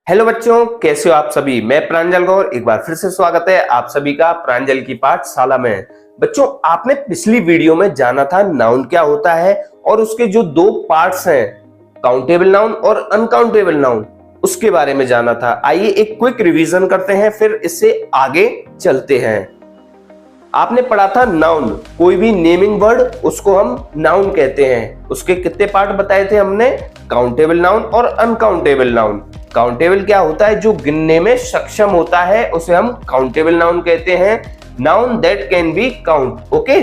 Hello बच्चों, कैसे हो आप सभी। मैं प्रांजल गौर एक बार फिर से स्वागत है आप सभी का प्रांजल की पाठशाला में। बच्चों, आपने पिछली वीडियो में जाना था नाउन क्या होता है और उसके जो दो पार्ट्स हैं, काउंटेबल नाउन और अनकाउंटेबल नाउन, उसके बारे में जाना था। आइए एक क्विक रिवीजन करते हैं, फिर इससे आगे चलते हैं। आपने पढ़ा था नाउन, कोई भी नेमिंग वर्ड उसको हम नाउन कहते हैं। उसके कितने पार्ट बताए थे हमने, काउंटेबल नाउन और अनकाउंटेबल नाउन। काउंटेबल क्या होता है, जो गिनने में सक्षम होता है उसे हम काउंटेबल नाउन कहते हैं, noun that can be count. Okay.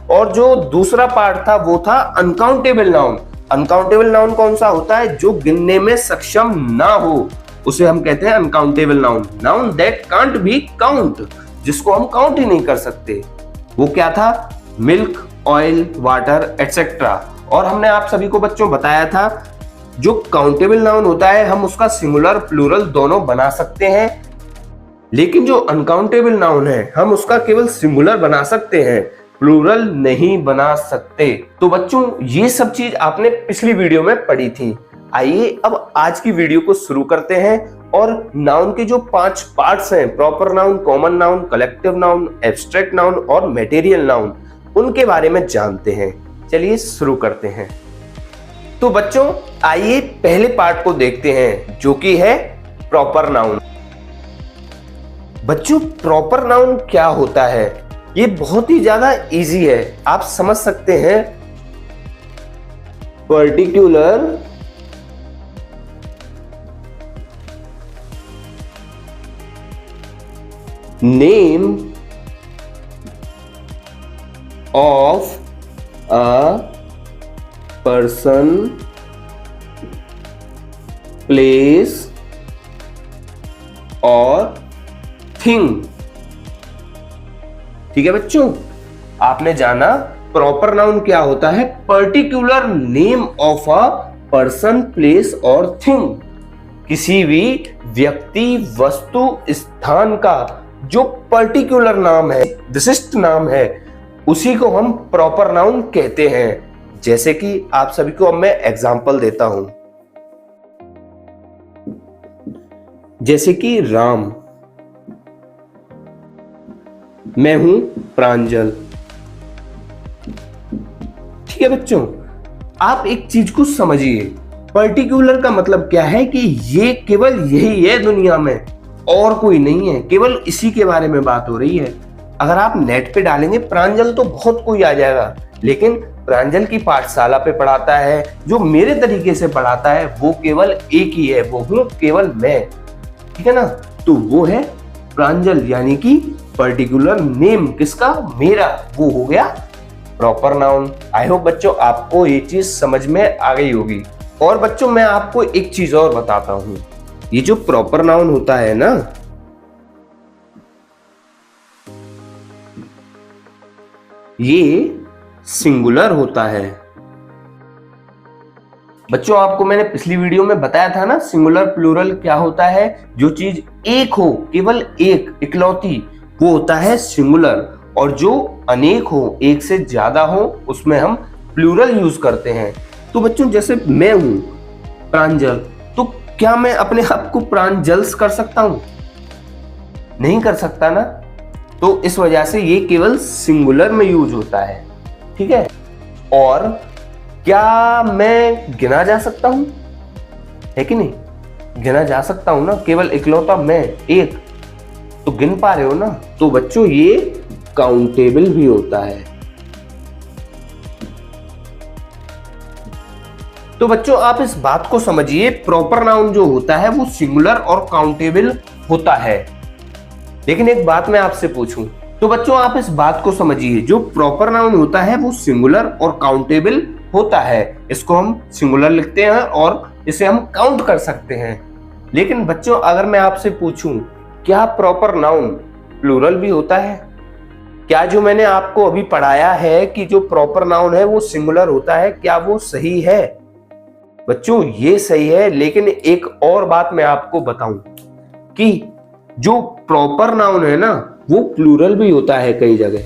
और जो दूसरा पार्ट था वो था अनकाउंटेबल नाउन। अनकाउंटेबल नाउन कौन सा होता है, जो गिनने में सक्षम ना हो उसे हम कहते हैं uncountable noun, noun that can't be count, जिसको हम काउंट ही नहीं कर सकते। वो क्या था, मिल्क, ऑयल, वाटर एटसेट्रा। और हमने आप सभी को बच्चों बताया था जो काउंटेबल नाउन होता है हम उसका सिंगुलर प्लूरल दोनों बना सकते हैं, लेकिन जो अनकाउंटेबल नाउन है हम उसका केवल सिंगुलर बना सकते हैं, प्लूरल नहीं बना सकते। तो बच्चों, ये सब चीज आपने पिछली वीडियो में पढ़ी थी। आइए अब आज की वीडियो को शुरू करते हैं और नाउन के जो 5 पार्ट्स हैं, proper noun, common noun, collective noun, abstract noun और मटेरियल नाउन, उनके बारे में जानते हैं। चलिए शुरू करते हैं। तो बच्चों, आइए पहले पार्ट को देखते हैं जो कि है प्रॉपर नाउन। बच्चों, प्रॉपर नाउन क्या होता है, ये बहुत ही ज्यादा इजी है, आप समझ सकते हैं। Particular name of a person, place और थिंग। ठीक है बच्चों, आपने जाना प्रॉपर नाउन क्या होता है, particular name of a person, place और थिंग। किसी भी व्यक्ति, वस्तु, स्थान का जो पर्टिकुलर नाम है, विशिष्ट नाम है, उसी को हम प्रॉपर नाउन कहते हैं। जैसे कि आप सभी को अब मैं एग्जांपल देता हूं, जैसे कि राम, मैं हूं प्रांजल। ठीक है बच्चों, आप एक चीज को समझिए, पर्टिकुलर का मतलब क्या है कि ये केवल यही है दुनिया में, और कोई नहीं है, केवल इसी के बारे में बात हो रही है। अगर आप नेट पे डालेंगे प्रांजल तो बहुत कोई आ जाएगा, लेकिन प्रांजल की पाठशाला पे पढ़ाता है, जो मेरे तरीके से पढ़ाता है, वो केवल एक ही है, वो हूं केवल मैं। ठीक है ना, तो वो है प्रांजल, यानी कि पर्टिकुलर नेम किसका, मेरा, वो हो गया प्रॉपर नाउन। आई होप बच्चों आपको ये चीज समझ में आ गई होगी। और बच्चों, मैं आपको एक चीज और बताता हूं, ये जो प्रॉपर नाउन होता है ना, ये सिंगुलर होता है। बच्चों, आपको मैंने पिछली वीडियो में बताया था ना, सिंगुलर प्लूरल क्या होता है, जो चीज एक हो, केवल एक, इकलौती, वो होता है सिंगुलर। और जो अनेक हो, एक से ज्यादा हो, उसमें हम प्लूरल यूज करते हैं। तो बच्चों, जैसे मैं हूं प्रांजल, तो क्या मैं अपने आप को प्रांजल्स कर सकता हूं? नहीं कर सकता ना, तो इस वजह से ये केवल सिंगुलर में यूज होता है। ठीक है। और क्या मैं गिना जा सकता हूं, है कि नहीं, गिना जा सकता हूं ना, केवल इकलौता मैं, एक, तो गिन पा रहे हो ना। तो बच्चों, ये काउंटेबल भी होता है। तो बच्चों, आप इस बात को समझिए, प्रॉपर नाउन जो होता है वो सिंगुलर और काउंटेबल होता है। लेकिन एक बात मैं आपसे पूछूं, तो बच्चों आप इस बात को समझिए, जो प्रॉपर नाउन होता है वो सिंगुलर और काउंटेबल होता है। इसको हम सिंगुलर लिखते हैं और इसे हम काउंट कर सकते हैं। लेकिन बच्चों, अगर मैं आपसे पूछूं, क्या प्रॉपर नाउन प्लूरल भी होता है? क्या जो मैंने आपको अभी पढ़ाया है कि जो प्रॉपर नाउन है वो सिंगुलर होता है, क्या वो सही है? बच्चों, ये सही है, लेकिन एक और बात मैं आपको बताऊं कि जो प्रॉपर नाउन है ना, वो प्लूरल भी होता है कई जगह।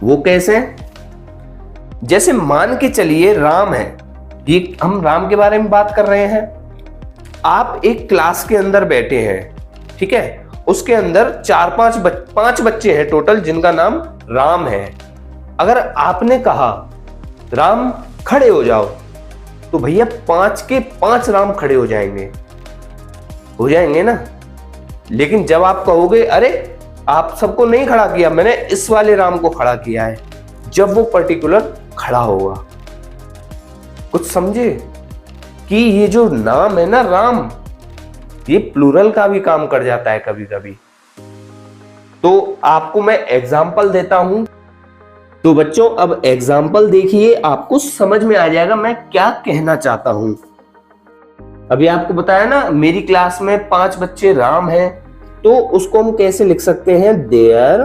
वो कैसे? जैसे मान के चलिए राम है, ये हम राम के बारे में बात कर रहे हैं, आप एक क्लास के अंदर बैठे हैं, ठीक है, उसके अंदर 5 बच्चे हैं टोटल जिनका नाम राम है। अगर आपने कहा राम खड़े हो जाओ, तो भैया 5 के 5 राम खड़े हो जाएंगे ना। लेकिन जब आप कहोगे अरे आप सबको नहीं खड़ा किया, मैंने इस वाले राम को खड़ा किया है, जब वो पर्टिकुलर खड़ा होगा। कुछ समझे कि ये जो नाम है ना राम, ये प्लूरल का भी काम कर जाता है कभी कभी। तो आपको मैं एग्जाम्पल देता हूं। तो बच्चों अब एग्जाम्पल देखिए, आपको समझ में आ जाएगा मैं क्या कहना चाहता हूं। अभी आपको बताया ना मेरी क्लास में 5 बच्चे राम हैं, तो उसको हम कैसे लिख सकते हैं? There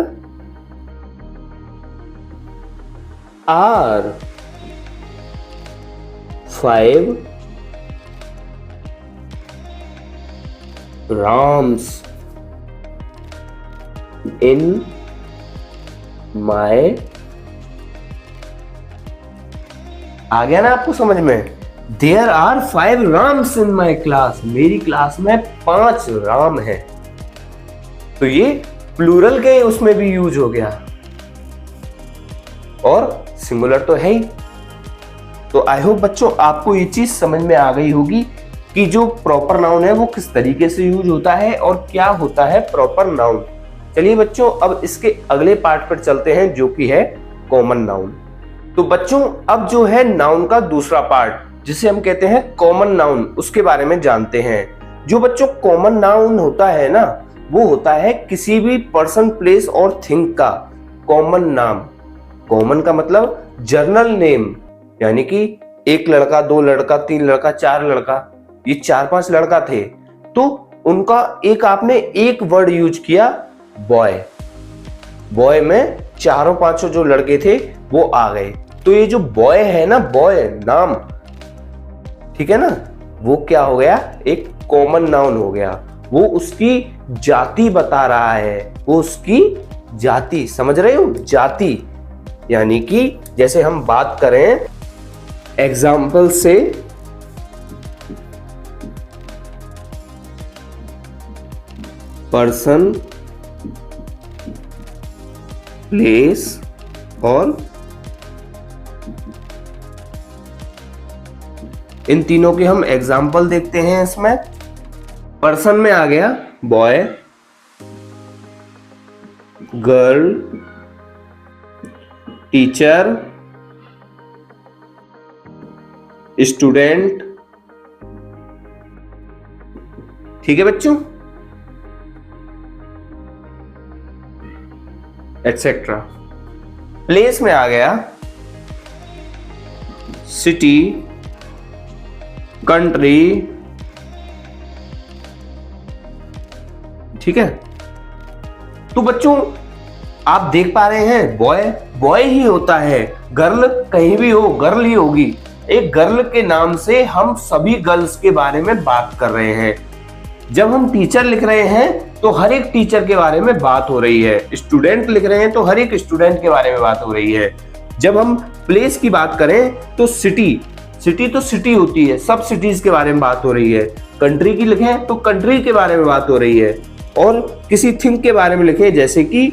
are 5 Rams in my, आ गया ना आपको समझ में? There are 5 Rams in my class, मेरी क्लास में 5 राम हैं। तो ये प्लूरल के उसमें भी यूज हो गया, और सिंगुलर तो है ही। तो आई होप बच्चों आपको ये चीज समझ में आ गई होगी कि जो प्रॉपर नाउन है वो किस तरीके से यूज होता है और क्या होता है प्रॉपर नाउन। चलिए बच्चों अब इसके अगले पार्ट पर चलते हैं, जो कि है कॉमन नाउन। तो बच्चों अब जो है नाउन का दूसरा पार्ट जिसे हम कहते हैं कॉमन नाउन, उसके बारे में जानते हैं। जो बच्चों कॉमन नाउन होता है ना, वो होता है किसी भी पर्सन, प्लेस और थिंग का कॉमन नाम। कॉमन का मतलब जर्नल नेम, यानी कि एक लड़का, 2 लड़का, 3 लड़का, 4 लड़का, ये 4-5 लड़का थे, तो उनका एक आपने एक वर्ड यूज किया बॉय। बॉय में 4-5 जो लड़के थे वो आ गए, तो ये जो बॉय है ना, बॉय नाम, ठीक है ना, वो क्या हो गया? एक कॉमन नाउन हो गया। वो उसकी जाति बता रहा है, वो उसकी जाति, समझ रहे हो? जाति, यानी कि जैसे हम बात करें एग्जाम्पल से, पर्सन, प्लेस और इन तीनों के हम एग्जाम्पल देखते हैं। इसमें पर्सन में आ गया बॉय, गर्ल, टीचर, स्टूडेंट, ठीक है बच्चों, एटसेट्रा। प्लेस में आ गया सिटी, कंट्री, ठीक है। तो बच्चों आप देख पा रहे हैं बॉय बॉय ही होता है, गर्ल कहीं भी हो गर्ल ही होगी। एक गर्ल के नाम से हम सभी गर्ल्स के बारे में बात कर रहे हैं। जब हम टीचर लिख रहे हैं तो हर एक टीचर के बारे में बात हो रही है, स्टूडेंट लिख रहे हैं तो हर एक स्टूडेंट के बारे में बात हो रही है। जब हम प्लेस की बात करें तो सिटी, सिटी तो सिटी होती है, सब सिटीज के बारे में बात हो रही है। कंट्री की लिखें तो कंट्री के बारे में बात हो रही है। और किसी थिंग के बारे में लिखें जैसे कि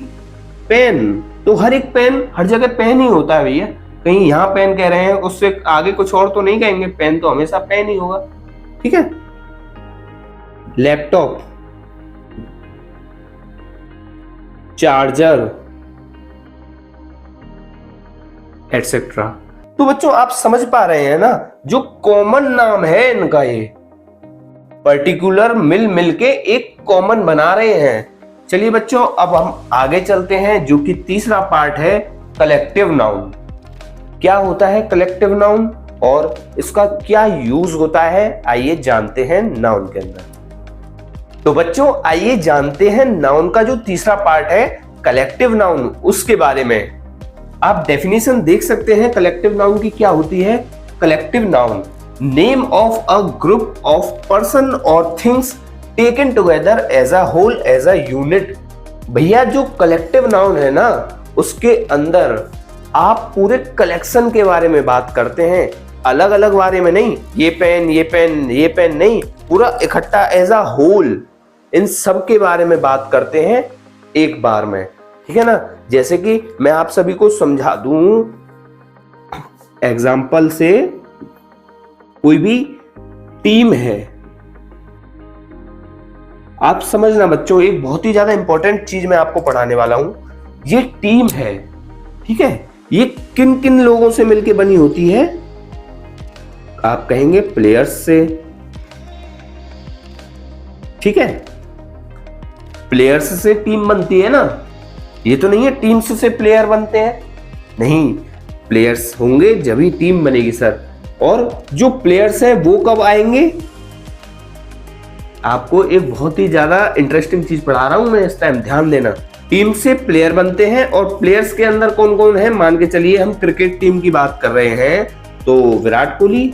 पेन, तो हर एक पेन हर जगह पेन ही होता है भैया। कहीं यहाँ पेन कह रहे हैं, उससे आगे कुछ और तो नहीं कहेंगे, पेन तो हमेशा पेन ही होगा, ठीक है। Laptop, charger, etcetera. तो बच्चों आप समझ पा रहे हैं ना, जो कॉमन नाम है इनका, ये पर्टिकुलर मिल मिल के एक कॉमन बना रहे हैं। चलिए बच्चों अब हम आगे चलते हैं, जो कि तीसरा पार्ट है कलेक्टिव नाउन। क्या होता है कलेक्टिव नाउन और इसका क्या यूज होता है, आइए जानते हैं नाउन के अंदर। तो बच्चों आइए जानते हैं नाउन का जो तीसरा पार्ट है कलेक्टिव नाउन, उसके बारे में। आप डेफिनेशन देख सकते हैं कलेक्टिव नाउन की क्या होती है। Collective noun, name of a group of person और things taken together as a whole, as a unit. भैया जो कलेक्टिव नाउन है ना, उसके अंदर आप पूरे कलेक्शन के बारे में बात करते हैं, अलग अलग बारे में नहीं, ये पेन ये पेन ये पेन नहीं, पूरा इकट्ठा एज अ होल इन सब के बारे में बात करते हैं एक बार में, ठीक है ना। जैसे कि मैं आप सभी को समझा दूं एग्जाम्पल से, कोई भी टीम है, आप समझना बच्चों, एक बहुत ही ज्यादा इंपॉर्टेंट चीज मैं आपको पढ़ाने वाला हूं। ये टीम है, ठीक है, ये किन किन लोगों से मिलकर बनी होती है? आप कहेंगे प्लेयर्स से, ठीक है, प्लेयर्स से टीम बनती है ना। ये तो नहीं है टीम्स से प्लेयर बनते हैं, नहीं, प्लेयर्स होंगे जब ही टीम बनेगी सर। और जो प्लेयर्स हैं वो कब आएंगे? आपको एक बहुत ही ज्यादा इंटरेस्टिंग चीज पढ़ा रहा हूं मैं इस टाइम, ध्यान देना। टीम से प्लेयर बनते हैं, और प्लेयर्स के अंदर कौन कौन है? मान के चलिए हम क्रिकेट टीम की बात कर रहे हैं, तो विराट कोहली,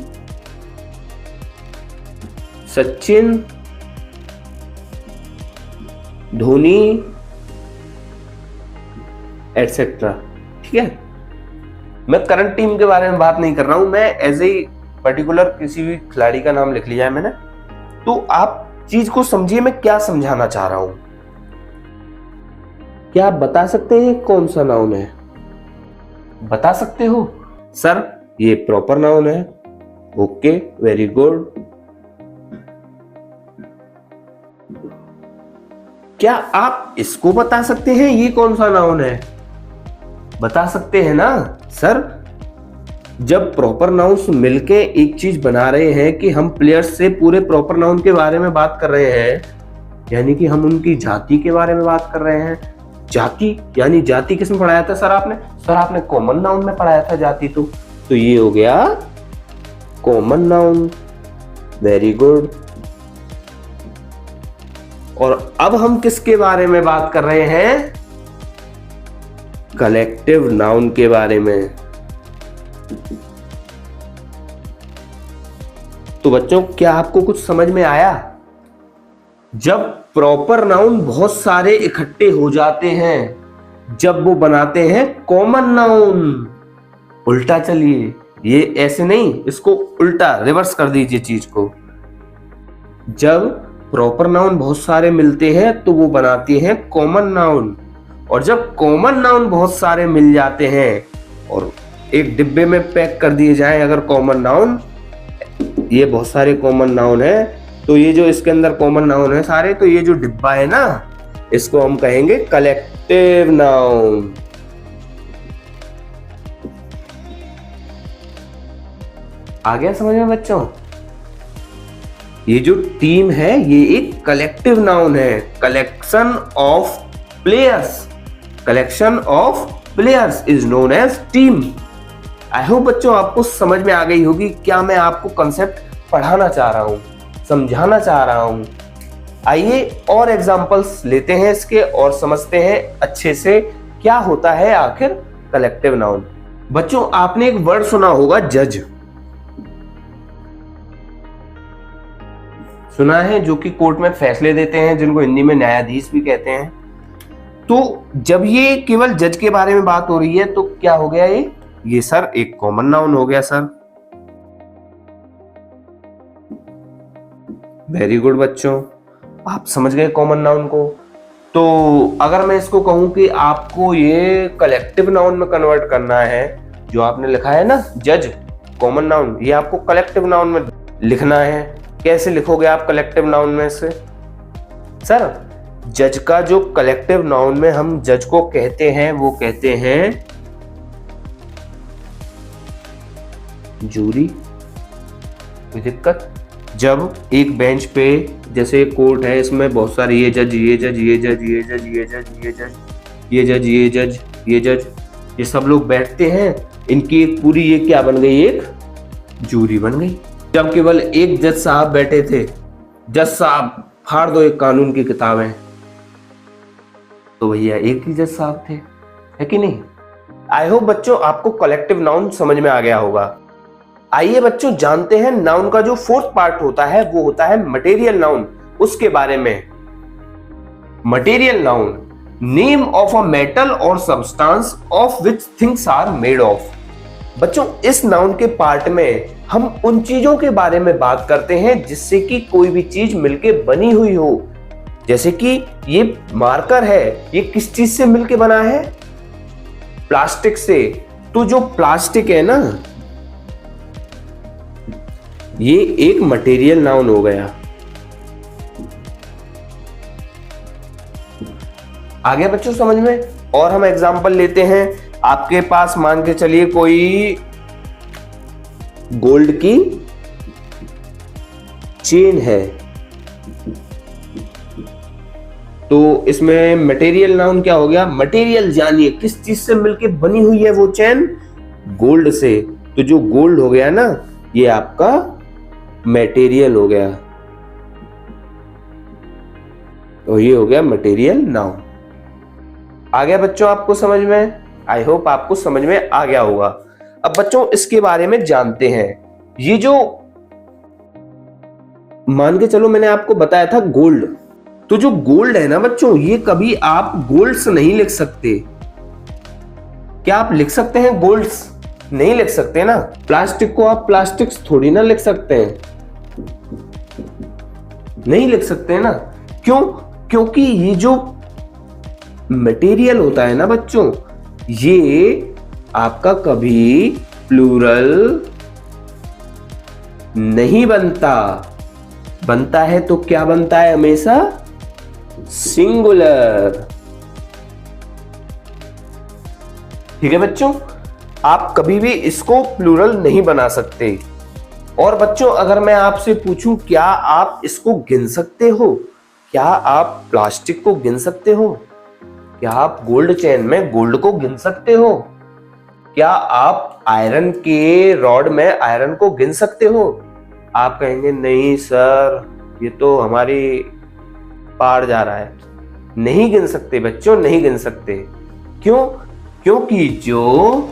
सचिन, धोनी, एटसेट्रा, ठीक है। मैं करंट टीम के बारे में बात नहीं कर रहा हूं, मैं एज ए पर्टिकुलर किसी भी खिलाड़ी का नाम लिख लिया है मैंने। तो आप चीज को समझिए मैं क्या समझाना चाह रहा हूं। क्या आप बता सकते हैं कौन सा नाउन है? बता सकते हो? सर ये प्रॉपर नाउन है। Okay, very good. क्या आप इसको बता सकते हैं ये कौन सा नाउन है? बता सकते हैं ना सर। जब प्रॉपर नाउन्स मिलके एक चीज बना रहे हैं कि हम प्लेयर्स से पूरे प्रॉपर नाउन के बारे में बात कर रहे हैं, यानी कि हम उनकी जाति के बारे में बात कर रहे हैं। जाति यानी जाति किसमें पढ़ाया था सर आपने? सर आपने कॉमन नाउन में पढ़ाया था जाति। तो ये हो गया कॉमन नाउन, वेरी गुड। और अब हम किसके बारे में बात कर रहे हैं? कलेक्टिव नाउन के बारे में। तो बच्चों क्या आपको कुछ समझ में आया? जब प्रॉपर नाउन बहुत सारे इकट्ठे हो जाते हैं, जब वो बनाते हैं कॉमन नाउन। उल्टा चलिए, ये ऐसे नहीं, इसको उल्टा रिवर्स कर दीजिए चीज को। जब प्रॉपर नाउन बहुत सारे मिलते हैं तो वो बनाती हैं कॉमन नाउन, और जब कॉमन नाउन बहुत सारे मिल जाते हैं और एक डिब्बे में पैक कर दिए जाएं अगर कॉमन नाउन, ये बहुत सारे कॉमन नाउन है, तो ये जो इसके अंदर कॉमन नाउन है सारे, तो ये जो डिब्बा है ना, इसको हम कहेंगे कलेक्टिव नाउन। आ गया समझ में बच्चों? ये जो टीम है ये एक कलेक्टिव नाउन है, collection of players. Collection of players is known as team. I hope बच्चों आपको समझ में आ गई होगी क्या मैं आपको कंसेप्ट पढ़ाना चाह रहा हूं, समझाना चाह रहा हूं। आइए और एग्जांपल्स लेते हैं इसके और समझते हैं अच्छे से क्या होता है आखिर कलेक्टिव नाउन। बच्चों आपने एक वर्ड सुना होगा, जज। सुना है, जो कि कोर्ट में फैसले देते हैं, जिनको हिंदी में न्यायाधीश भी कहते हैं। तो जब ये केवल जज के बारे में बात हो रही है तो क्या हो गया ये सर एक कॉमन नाउन हो गया सर। वेरी गुड बच्चों, आप समझ गए कॉमन नाउन को। तो अगर मैं इसको कहूं कि आपको ये कलेक्टिव नाउन में कन्वर्ट करना है, जो आपने लिखा है ना जज कॉमन नाउन, ये आपको कलेक्टिव नाउन में लिखना है। कैसे लिखोगे आप कलेक्टिव नाउन में से? सर जज का जो कलेक्टिव नाउन में हम जज को कहते हैं वो कहते हैं जूरी। कोई दिक्कत? जब एक बेंच पे, जैसे कोर्ट है, इसमें बहुत सारे ये जज, ये जज, ये जज, ये जज, ये जज, ये जज, ये जज, ये जज, ये जज, ये सब लोग बैठते हैं, इनकी एक पूरी ये क्या बन गई? एक जूरी बन गई। जब केवल एक जज साहब बैठे थे, जज साहब फाड़ दो एक कानून की किताबें, तो भैया एक ही जज साहब थे, है कि नहीं? आई होप बच्चों आपको कलेक्टिव नाउन समझ में आ गया होगा। आइए बच्चों जानते हैं नाउन का जो फोर्थ पार्ट होता है वो होता है मटेरियल नाउन, उसके बारे में। Material noun, name of a metal और substance of which things are made of. बच्चों इस नाउन के पार्ट में हम उन चीजों के बारे में बात करते हैं जिससे कि कोई भी चीज मिलके बनी हुई हो। जैसे कि ये मार्कर है, ये किस चीज से मिलके बना है? प्लास्टिक से। तो जो प्लास्टिक है ना, ये एक मटेरियल नाउन हो गया। आ गया बच्चों समझ में? और हम एग्जांपल लेते हैं। आपके पास मान के चलिए कोई गोल्ड की चेन है, तो इसमें मटेरियल नाउन क्या हो गया? मटेरियल। जानिए किस चीज से मिलके बनी हुई है वो चेन? गोल्ड से। तो जो गोल्ड हो गया ना, ये आपका मटेरियल हो गया, तो ये हो गया मटेरियल नाउन। आ गया बच्चों आपको समझ में? आई होप आपको समझ में आ गया होगा। अब बच्चों इसके बारे में जानते हैं। ये जो मान के चलो मैंने आपको बताया था गोल्ड, तो जो गोल्ड है ना बच्चों, ये कभी आप गोल्ड्स नहीं लिख सकते। क्या आप लिख सकते हैं गोल्ड्स? नहीं लिख सकते ना। प्लास्टिक को आप प्लास्टिक्स थोड़ी ना लिख सकते हैं, नहीं लिख सकते ना। क्यों? क्योंकि ये जो मटेरियल होता है ना बच्चों, ये आपका कभी प्लूरल नहीं बनता। बनता है तो क्या बनता है? हमेशा सिंगुलर। ठीक है बच्चों, आप कभी भी इसको प्लूरल नहीं बना सकते। और बच्चों अगर मैं आपसे पूछूं, क्या आप इसको गिन सकते हो? क्या आप प्लास्टिक को गिन सकते हो? क्या आप गोल्ड चेन में गोल्ड को गिन सकते हो? क्या आप आयरन के रॉड में आयरन को गिन सकते हो? आप कहेंगे नहीं सर, ये तो हमारी पार जा रहा है। नहीं गिन सकते बच्चों, नहीं गिन सकते। क्यों? क्योंकि जो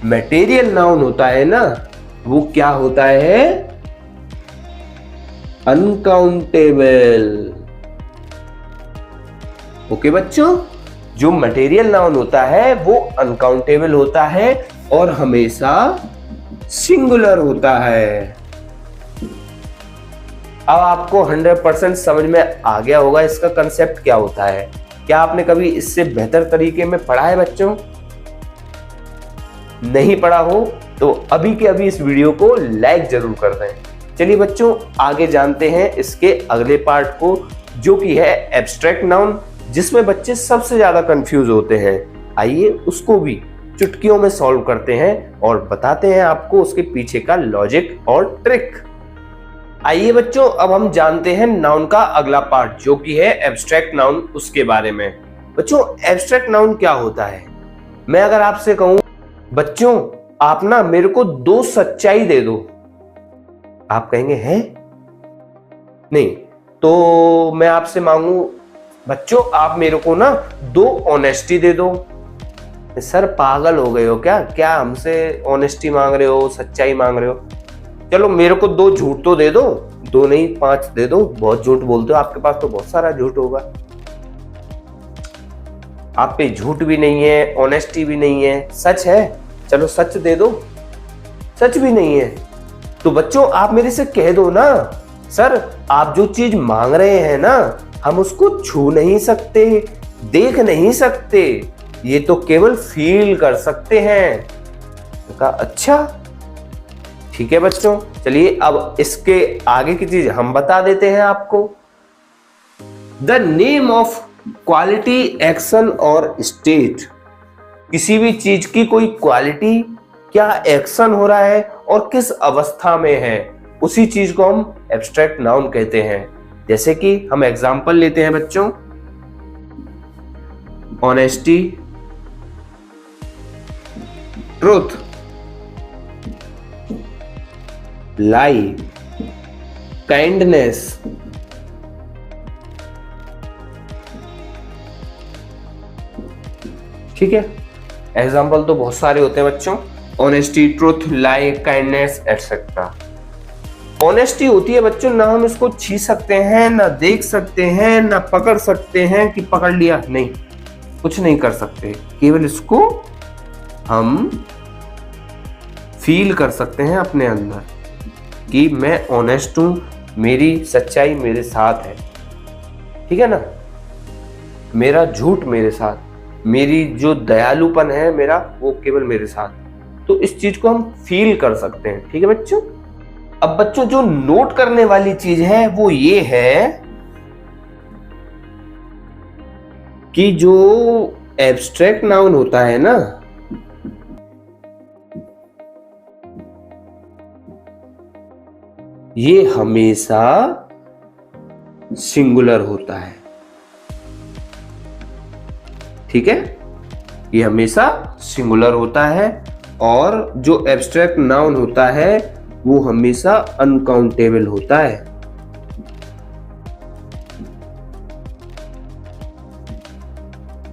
मटेरियल नाउन होता है ना, वो क्या होता है? अनकाउंटेबल। ओके बच्चों, जो मटेरियल नाउन होता है वो अनकाउंटेबल होता है और हमेशा सिंगुलर होता है। अब आपको 100% समझ में आ गया होगा इसका कंसेप्ट क्या होता है। क्या आपने कभी इससे बेहतर तरीके में पढ़ा है बच्चों? नहीं पढ़ा हो तो अभी के अभी इस वीडियो को लाइक जरूर कर दें। चलिए बच्चों आगे जानते हैं इसके अगले पार्ट को, जो कि है एब्स्ट्रैक्ट नाउन, जिसमें बच्चे सबसे ज्यादा कंफ्यूज होते हैं। आइए उसको भी चुटकियों में सॉल्व करते हैं और बताते हैं आपको उसके पीछे का लॉजिक और ट्रिक। आइए बच्चों अब हम जानते हैं नाउन का अगला पार्ट, जो कि है एब्स्ट्रैक्ट नाउन, उसके बारे में। बच्चों एब्स्ट्रैक्ट नाउन क्या होता है? मैं अगर आपसे कहूं बच्चों आप ना मेरे को 2 सच्चाई दे दो, आप कहेंगे हैं? नहीं, तो मैं आपसे मांगू बच्चों आप मेरे को ना 2 ऑनेस्टी दे दो। सर पागल हो गए हो क्या? क्या हमसे ऑनेस्टी मांग रहे हो, सच्चाई मांग रहे हो? चलो मेरे को 2 झूठ तो दे दो, 2 नहीं 5 दे दो। बहुत झूठ बोलते हो, आपके पास तो बहुत सारा झूठ होगा। आप पे झूठ भी नहीं है, ऑनेस्टी भी नहीं है, सच है। चलो सच दे दो। सच भी नहीं है तो बच्चों आप मेरे से कह दो ना, सर आप जो चीज मांग रहे हैं ना, हम उसको छू नहीं सकते, देख नहीं सकते, ये तो केवल फील कर सकते हैं। कहा अच्छा ठीक है बच्चों, चलिए अब इसके आगे की चीज हम बता देते हैं आपको। The name of quality, action और स्टेट। किसी भी चीज की कोई क्वालिटी, क्या एक्शन हो रहा है और किस अवस्था में है, उसी चीज को हम एब्स्ट्रैक्ट नाउन कहते हैं। जैसे कि हम एग्जांपल लेते हैं बच्चों, ऑनेस्टी, ट्रूथ, लाई, काइंडनेस, ठीक है। एग्जाम्पल तो बहुत सारे होते हैं बच्चों, ऑनेस्टी, ट्रूथ, लाई, काइंडनेस एटसेट्रा। ऑनेस्टी होती है बच्चों, ना हम इसको छू सकते हैं, ना देख सकते हैं, ना पकड़ सकते हैं कि पकड़ लिया, नहीं, कुछ नहीं कर सकते, केवल इसको हम फील कर सकते हैं अपने अंदर कि मैं ऑनेस्ट हूं, मेरी सच्चाई मेरे साथ है, ठीक है ना, मेरा झूठ मेरे साथ, मेरी जो दयालुपन है मेरा वो केवल मेरे साथ। तो इस चीज को हम फील कर सकते हैं, ठीक है बच्चों। अब बच्चों जो नोट करने वाली चीज है वो ये है कि जो एब्स्ट्रैक्ट नाउन होता है ना, ये हमेशा सिंगुलर होता है, ठीक है, ये हमेशा सिंगुलर होता है। और जो एब्स्ट्रैक्ट नाउन होता है वो हमेशा अनकाउंटेबल होता है।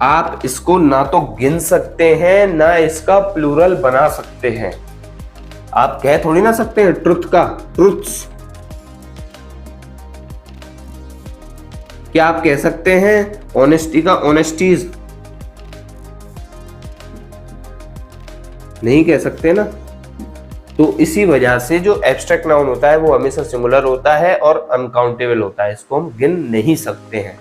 आप इसको ना तो गिन सकते हैं ना इसका प्लूरल बना सकते हैं। आप कह थोड़ी ना सकते हैं ट्रुथ का ट्रुथ्स। क्या आप कह सकते हैं ऑनेस्टी का ऑनेस्टीज? नहीं कह सकते ना। तो इसी वजह से जो एब्स्ट्रैक्ट नाउन होता है वो हमेशा सिंगुलर होता है और अनकाउंटेबल होता है, इसको हम गिन नहीं सकते हैं।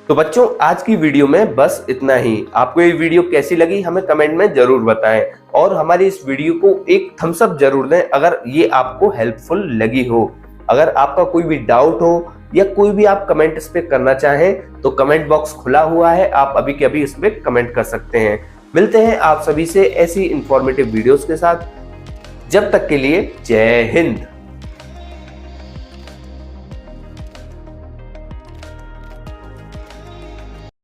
तो बच्चों आज की वीडियो में बस इतना ही। आपको ये वीडियो कैसी लगी हमें कमेंट में जरूर बताएं और हमारी इस वीडियो को एक थम्स अप जरूर दें अगर ये आपको हेल्पफुल लगी हो। अगर आपका कोई भी डाउट हो या कोई भी आप कमेंट इस पे करना चाहें तो कमेंट बॉक्स खुला हुआ है, आप अभी के अभी इस पे कमेंट कर सकते हैं। मिलते हैं आप सभी से ऐसी इंफॉर्मेटिव वीडियोस के साथ। जब तक के लिए जय हिंद।